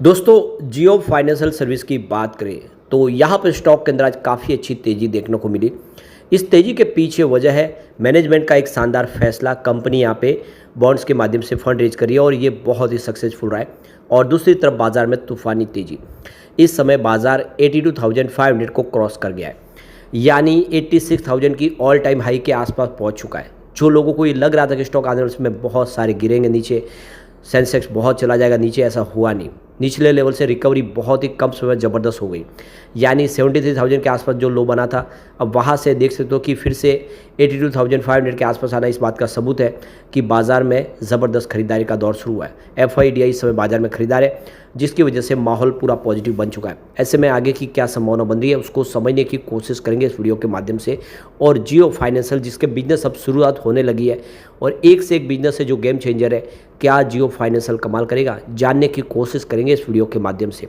दोस्तों जियो financial service की बात करें तो यहाँ पर स्टॉक के अंदर आज काफ़ी अच्छी तेज़ी देखने को मिली। इस तेज़ी के पीछे वजह है मैनेजमेंट का एक शानदार फैसला। कंपनी यहाँ पे बॉन्ड्स के माध्यम से फंड रेज करी है और ये बहुत ही सक्सेसफुल रहा है। और दूसरी तरफ बाजार में तूफानी तेज़ी, इस समय बाजार 82,500 को क्रॉस कर गया है, यानी 86,000 की ऑल टाइम हाई के आसपास पहुँच चुका है। जो लोगों को ये लग रहा था कि स्टॉक आने वाले उसमें बहुत सारे गिरेंगे नीचे, सेंसेक्स बहुत चला जाएगा नीचे, ऐसा हुआ नहीं। निचले लेवल से रिकवरी बहुत ही कम समय में ज़बरदस्त हो गई, यानी 73,000 के आसपास जो लो बना था, अब वहाँ से देख सकते हो कि फिर से 82,500 के आसपास आना इस बात का सबूत है कि बाज़ार में ज़बरदस्त खरीदारी का दौर शुरू हुआ है। FIDI इस समय बाज़ार में खरीदार है, जिसकी वजह से माहौल पूरा पॉजिटिव बन चुका है। ऐसे में आगे की क्या संभावना बन रही है उसको समझने की कोशिश करेंगे इस वीडियो के माध्यम से। और जियो फाइनेंशियल जिसके बिजनेस अब शुरुआत होने लगी है और एक से एक बिजनेस है जो गेम चेंजर है, क्या जियो फाइनेंशियल कमाल करेगा, जानने की कोशिश करेंगे इस वीडियो के माध्यम से।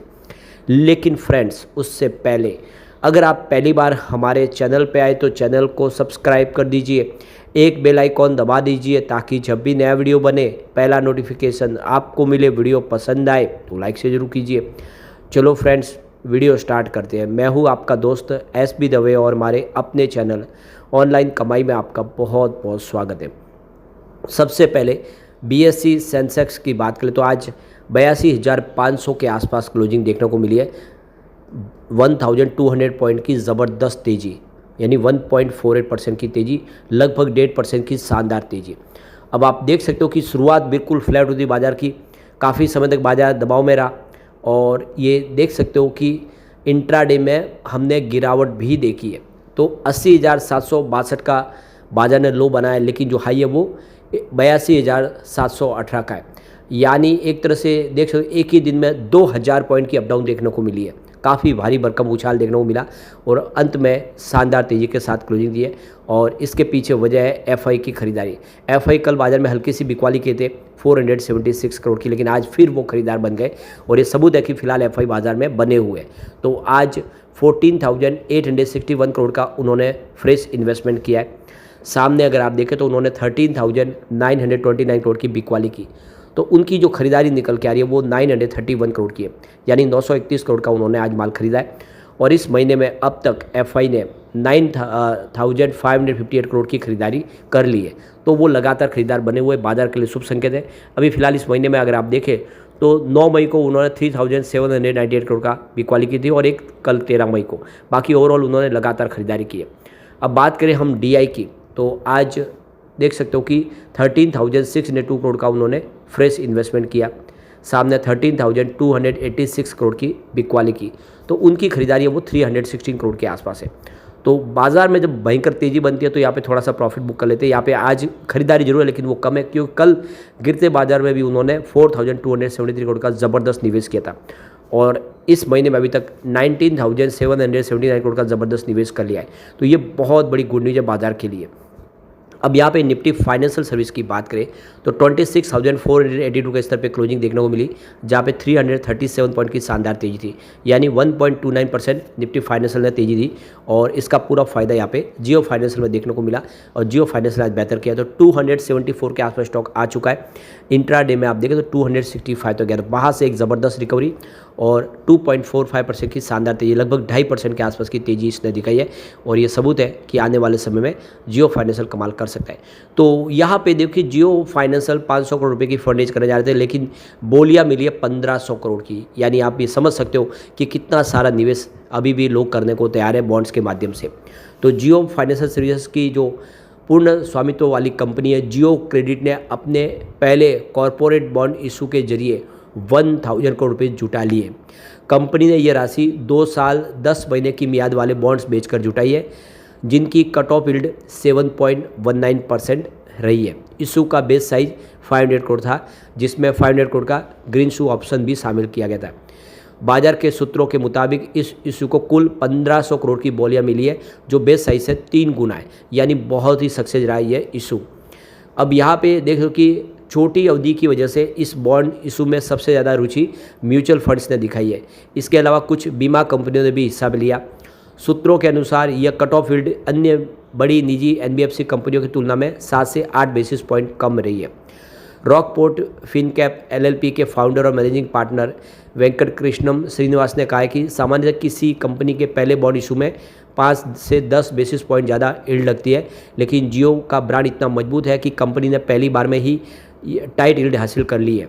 लेकिन फ्रेंड्स, उससे पहले अगर आप पहली बार हमारे चैनल पे आए तो चैनल को सब्सक्राइब कर दीजिए, एक बेल आइकॉन दबा दीजिए ताकि जब भी नया वीडियो बने पहला नोटिफिकेशन आपको मिले। वीडियो पसंद आए तो लाइक से ज़रूर कीजिए। चलो फ्रेंड्स, वीडियो स्टार्ट करते हैं। मैं हूँ आपका दोस्त SB दवे और हमारे अपने चैनल ऑनलाइन कमाई में आपका बहुत बहुत स्वागत है। सबसे पहले BSE सेंसेक्स की बात करें तो आज 82,500 के आसपास क्लोजिंग देखने को मिली है। 1,200 पॉइंट की ज़बरदस्त तेज़ी, यानी 1.48% की तेज़ी, लगभग 1.5% की शानदार तेज़ी। अब आप देख सकते हो कि शुरुआत बिल्कुल फ्लैट होती बाज़ार की, काफ़ी समय तक बाज़ार दबाव में रहा और ये देख सकते हो कि इंट्राडे में हमने गिरावट भी देखी है। तो 80,762 का बाज़ार ने लो बनाया, लेकिन जो हाई है वो 82,718 का है, यानी एक तरह से देख सकते हो एक ही दिन में 2,000 पॉइंट की अप डाउन देखने को मिली है। काफ़ी भारी भरकम उछाल देखने को मिला और अंत में शानदार तेज़ी के साथ क्लोजिंग दी है। और इसके पीछे वजह है FI की खरीदारी। FI कल बाजार में हल्की सी बिकवाली किए थे 476 करोड़ की, लेकिन आज फिर वो खरीदार बन गए और ये सबूत है कि फिलहाल FI बाजार में बने हुए हैं। तो आज 14,861 करोड़ का उन्होंने फ्रेश इन्वेस्टमेंट किया है। सामने अगर आप देखें तो उन्होंने 13,929 करोड़ की बिकवाली की, तो उनकी जो खरीदारी निकल के आ रही है वो 931 करोड़ की है, यानी 931 करोड़ का उन्होंने आज माल खरीदा है। और इस महीने में अब तक FI ने 9,558 करोड़ की खरीदारी कर ली है, तो वो लगातार खरीदार बने हुए बाजार के लिए शुभ संकेत है। अभी फिलहाल इस महीने में अगर आप देखें तो 9 मई को उन्होंने 3,798 करोड़ का बिकवाली की थी और एक कल 13 मई को। बाकी ओवरऑल उन्होंने लगातार खरीदारी की है। अब बात करें हम DI की, तो आज देख सकते हो कि 13,602 करोड़ का उन्होंने फ्रेश इन्वेस्टमेंट किया, सामने 13,286 करोड़ की बिकवाली की, तो उनकी खरीदारी है वो 316 करोड़ के आसपास है। तो बाज़ार में जब भयंकर तेज़ी बनती है तो यहाँ पे थोड़ा सा प्रॉफिट बुक कर लेते हैं। यहाँ पे आज खरीदारी जरूर है लेकिन वो कम है, क्योंकि कल गिरते बाजार में भी उन्होंने 4,273 करोड़ का ज़बरदस्त निवेश किया था और इस महीने में अभी तक 19,779 करोड़ का ज़बरदस्त निवेश कर लिया है। तो ये बहुत बड़ी गुड न्यूज़ है बाजार के लिए। अब यहाँ पे निफ्टी फाइनेंशियल सर्विस की बात करें तो 26,482 के स्तर पे क्लोजिंग देखने को मिली, जहाँ पे 337 पॉइंट की शानदार तेज़ी थी, यानी 1.29% निफ्टी फाइनेंशियल ने तेज़ी दी और इसका पूरा फायदा यहाँ पे जियो फाइनेंशियल में देखने को मिला और जियो फाइनेंशियल आज बेहतर किया। तो 274 के आसपास स्टॉक आ चुका है। इंट्राडे में आप देखें तो 265 तो गया, वहाँ से एक ज़बरदस्त रिकवरी और 2.45% की शानदार तेज़ी, लगभग 2.5% के आसपास की तेज़ी इसने दिखाई है और ये सबूत है कि आने वाले समय में जियो फाइनेंशियल कमाल कर सकता है। तो यहाँ पे देखिए जियो फाइनेंशियल 500 करोड़ रुपए की फंड रेज करने जा रहे थे, लेकिन बोलियाँ मिली है 1,500 करोड़ की, यानी आप ये समझ सकते हो कि कितना सारा निवेश अभी भी लोग करने को तैयार है बॉन्ड्स के माध्यम से। तो जियो फाइनेंशियल सर्विसेज की जो पूर्ण स्वामित्व वाली कंपनी है जियो क्रेडिट ने अपने पहले कॉरपोरेट बॉन्ड इशू के जरिए 1,000 करोड़ रुपये जुटा लिए। कंपनी ने यह राशि 2 साल 10 महीने की मियाद वाले बॉन्ड्स बेचकर जुटाई है, जिनकी कट ऑफ यील्ड 7.19% रही है। इशू का बेस साइज 500 करोड़ था, जिसमें 500 करोड़ का ग्रीन शू ऑप्शन भी शामिल किया गया था। बाजार के सूत्रों के मुताबिक इस इशू को कुल 1,500 करोड़ की बोलियां मिली है, जो बेस साइज से 3 गुना है, यानी बहुत ही सक्सेस रहा है ये इशू। अब यहाँ पे देखो कि छोटी अवधि की वजह से इस बॉन्ड इशू में सबसे ज़्यादा रुचि म्यूचुअल फंड्स ने दिखाई है। इसके अलावा कुछ बीमा कंपनियों ने भी हिस्सा लिया। सूत्रों के अनुसार यह कट ऑफ यील्ड अन्य बड़ी निजी NBFC कंपनियों की तुलना में 7 से 8 बेसिस पॉइंट कम रही है। रॉकपोर्ट फिनकैप एलएलपी के फाउंडर और मैनेजिंग पार्टनर वेंकट कृष्णम श्रीनिवास ने कहा है कि सामान्यतः किसी कंपनी के पहले बॉन्ड इशू में 5 से 10 बेसिस पॉइंट ज़्यादा यील्ड लगती है, लेकिन जियो का ब्रांड इतना मजबूत है कि कंपनी ने पहली बार में ही टाइट यील्ड हासिल कर ली है।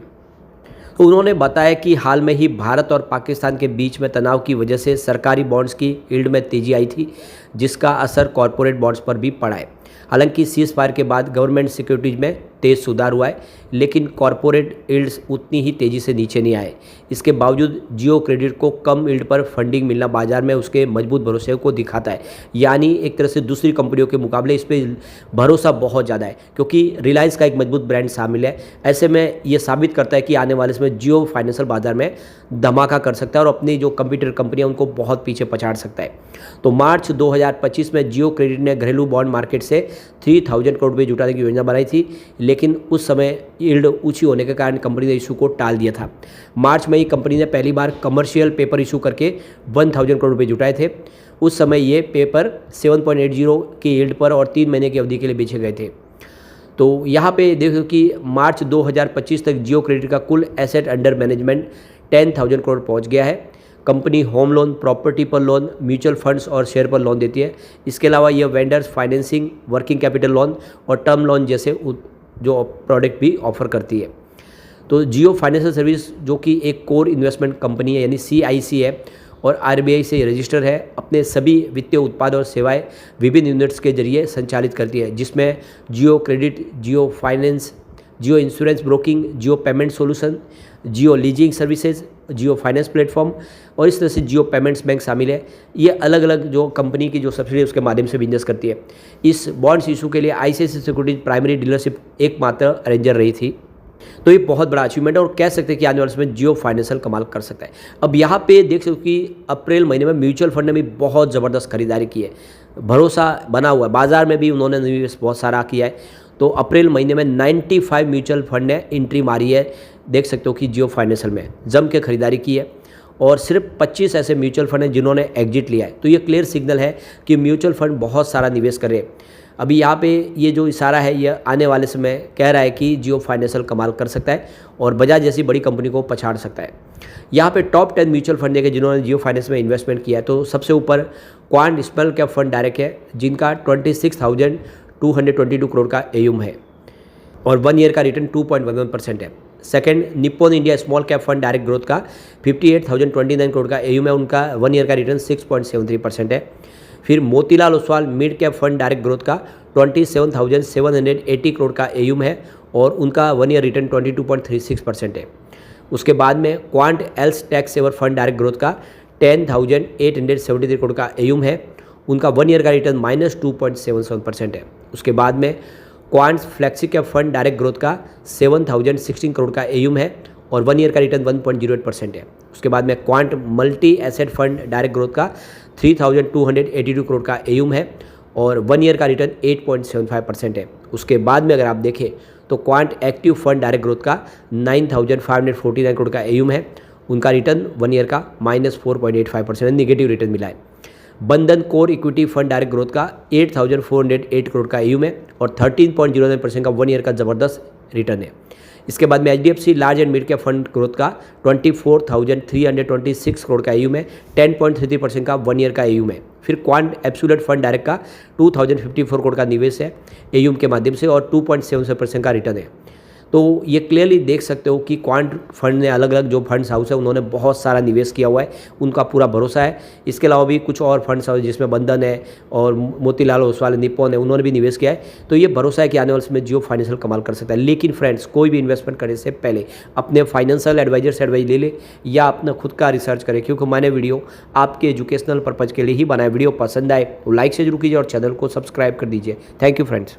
तो उन्होंने बताया कि हाल में ही भारत और पाकिस्तान के बीच में तनाव की वजह से सरकारी बॉन्ड्स की यील्ड में तेजी आई थी, जिसका असर कॉरपोरेट बॉन्ड्स पर भी पड़ा है। हालांकि सीज फायर के बाद गवर्नमेंट सिक्योरिटीज में तेज़ सुधार हुआ है, लेकिन कॉरपोरेट यील्ड्स उतनी ही तेज़ी से नीचे नहीं आए। इसके बावजूद जियो क्रेडिट को कम यील्ड पर फंडिंग मिलना बाजार में उसके मजबूत भरोसे को दिखाता है। यानी एक तरह से दूसरी कंपनियों के मुकाबले इस पर भरोसा बहुत ज़्यादा है, क्योंकि रिलायंस का एक मजबूत ब्रांड शामिल है। ऐसे में ये साबित करता है कि आने वाले समय जियो फाइनेंशियल बाजार में धमाका कर सकता है और अपनी जो कंप्यूटर कंपनियां उनको बहुत पीछे पछाड़ सकता है। तो मार्च 2025 में जियो क्रेडिट ने घरेलू बॉन्ड मार्केट से 3000 करोड़ रुपये जुटाने की योजना बनाई थी, लेकिन उस समय यील्ड ऊंची होने के कारण कंपनी ने इशू को टाल दिया था। मार्च में ही कंपनी ने पहली बार कमर्शियल पेपर इशू करके 1000 करोड़ रुपये जुटाए थे। उस समय ये पेपर 7.80 की यील्ड पर और 3 महीने की अवधि के लिए बेचे गए थे। तो यहाँ पे देखो कि मार्च 2025 तक जियो क्रेडिट का कुल एसेट अंडर मैनेजमेंट 10,000 करोड़ पहुँच गया है। कंपनी होम लोन, प्रॉपर्टी पर लोन, म्यूचुअल फंड्स और शेयर पर लोन देती है। इसके अलावा यह vendors financing, working capital loan और टर्म लोन जैसे जो प्रोडक्ट भी ऑफर करती है। तो जियो फाइनेंशियल सर्विस जो कि एक कोर इन्वेस्टमेंट कंपनी है यानी CIC है और RBI से रजिस्टर है, अपने सभी वित्तीय उत्पाद और सेवाएं विभिन्न यूनिट्स के जरिए संचालित करती है, जिसमें जियो क्रेडिट, जियो फाइनेंस, जियो इंश्योरेंस ब्रोकिंग, जियो पेमेंट सॉल्यूशन, जियो लीजिंग सर्विसेज, जियो फाइनेंस प्लेटफॉर्म और इस तरह से जियो पेमेंट्स बैंक शामिल है। ये अलग अलग जो कंपनी की जो सब्सिडी उसके माध्यम से बिजनेस करती है। इस बॉन्ड्स इशू के लिए ICICI सिक्योरिटीज प्राइमरी डीलरशिप एकमात्र अरेंजर रही थी। तो ये बहुत बड़ा अचीवमेंट है और कह सकते हैं कि आने वाले समय जियो फाइनेंशियल कमाल कर सकता है। अब यहाँ पे देख सकते हो कि अप्रैल महीने में म्यूचुअल फंड ने भी बहुत ज़बरदस्त खरीदारी की है, भरोसा बना हुआ है, बाजार में भी उन्होंने निवेश बहुत सारा किया है। तो अप्रैल महीने में 95 म्यूचुअल फंड ने एंट्री मारी है, देख सकते हो कि जियो फाइनेंशियल में जम के खरीदारी की है और सिर्फ 25 ऐसे म्यूचुअल फंड हैं जिन्होंने एग्जिट लिया है। तो ये क्लियर सिग्नल है कि म्यूचुअल फंड बहुत सारा निवेश करे। अभी यहाँ पे ये जो इशारा है ये आने वाले समय कह रहा है कि जियो फाइनेंशियल कमाल कर सकता है और बजाज जैसी बड़ी कंपनी को पछाड़ सकता है। यहाँ पे टॉप 10 म्यूचुअल फंड देखे जिन्होंने जियो फाइनेंस में इन्वेस्टमेंट किया है। तो सबसे ऊपर quant small cap fund direct है, जिनका 26,222 करोड़ का AUM है और 1 ईयर का रिटर्न 2.11% है। Second, Nippon India small cap fund direct growth का 58,029 करोड़ का AUM है, उनका 1 ईयर का रिटर्न 6.73% है। फिर Motilal Oswal mid cap fund direct growth का 27,780 करोड़ का AUM है और उनका 1 ईयर रिटर्न 22.36% है। उसके बाद में Quant ELSS tax saver fund direct growth का 10,873 करोड़ का AUM है, उनका 1 ईयर का रिटर्न -2.77% है। उसके बाद में quant flexi cap fund direct growth का 7,016 करोड़ का AUM है और 1 ईयर का रिटर्न 1.08% है। उसके बाद में quant multi asset fund direct growth का 3,282 करोड़ का AUM है और 1 ईयर का रिटर्न 8.75% है। उसके बाद में अगर आप देखें तो quant active fund direct growth का 9,549 करोड़ का AUM है, उनका रिटर्न 1 ईयर का -4.85% नेगेटिव रिटर्न मिला है। बंधन core equity fund direct growth का 8,408 करोड़ का AUM है और 13.09% का 1 ईयर का ज़बरदस्त रिटर्न है। इसके बाद में HDFC large and mid cap fund growth का 24,326 करोड़ का AUM है, 10.33% का 1 ईयर का AUM है। फिर क्वांट एब्सोल्यूट फंड डायरेक्ट का 2,054 करोड़ का निवेश है AUM के माध्यम से और 2.77% का रिटर्न है। तो ये क्लियरली देख सकते हो कि क्वांट फंड ने अलग अलग जो फंड्स हाउस है उन्होंने बहुत सारा निवेश किया हुआ है, उनका पूरा भरोसा है। इसके अलावा भी कुछ और फंड्स हाउस जिसमें बंधन है और मोतीलाल ओसवाल निप्पॉन है, उन्होंने भी निवेश किया है। तो ये भरोसा है कि आने वाले समय जियो फाइनेंशियल कमाल कर सकता है। लेकिन फ्रेंड्स, कोई भी इन्वेस्टमेंट करने से पहले अपने फाइनेंशियल एडवाइजर से एडवाइस ले ले या अपना खुद का रिसर्च करें, क्योंकि मैंने वीडियो आपके एजुकेशनल पर्पज़ के लिए ही बनाया। वीडियो पसंद आए तो लाइक से जरूर कीजिए और चैनल को सब्सक्राइब कर दीजिए। Thank you friends.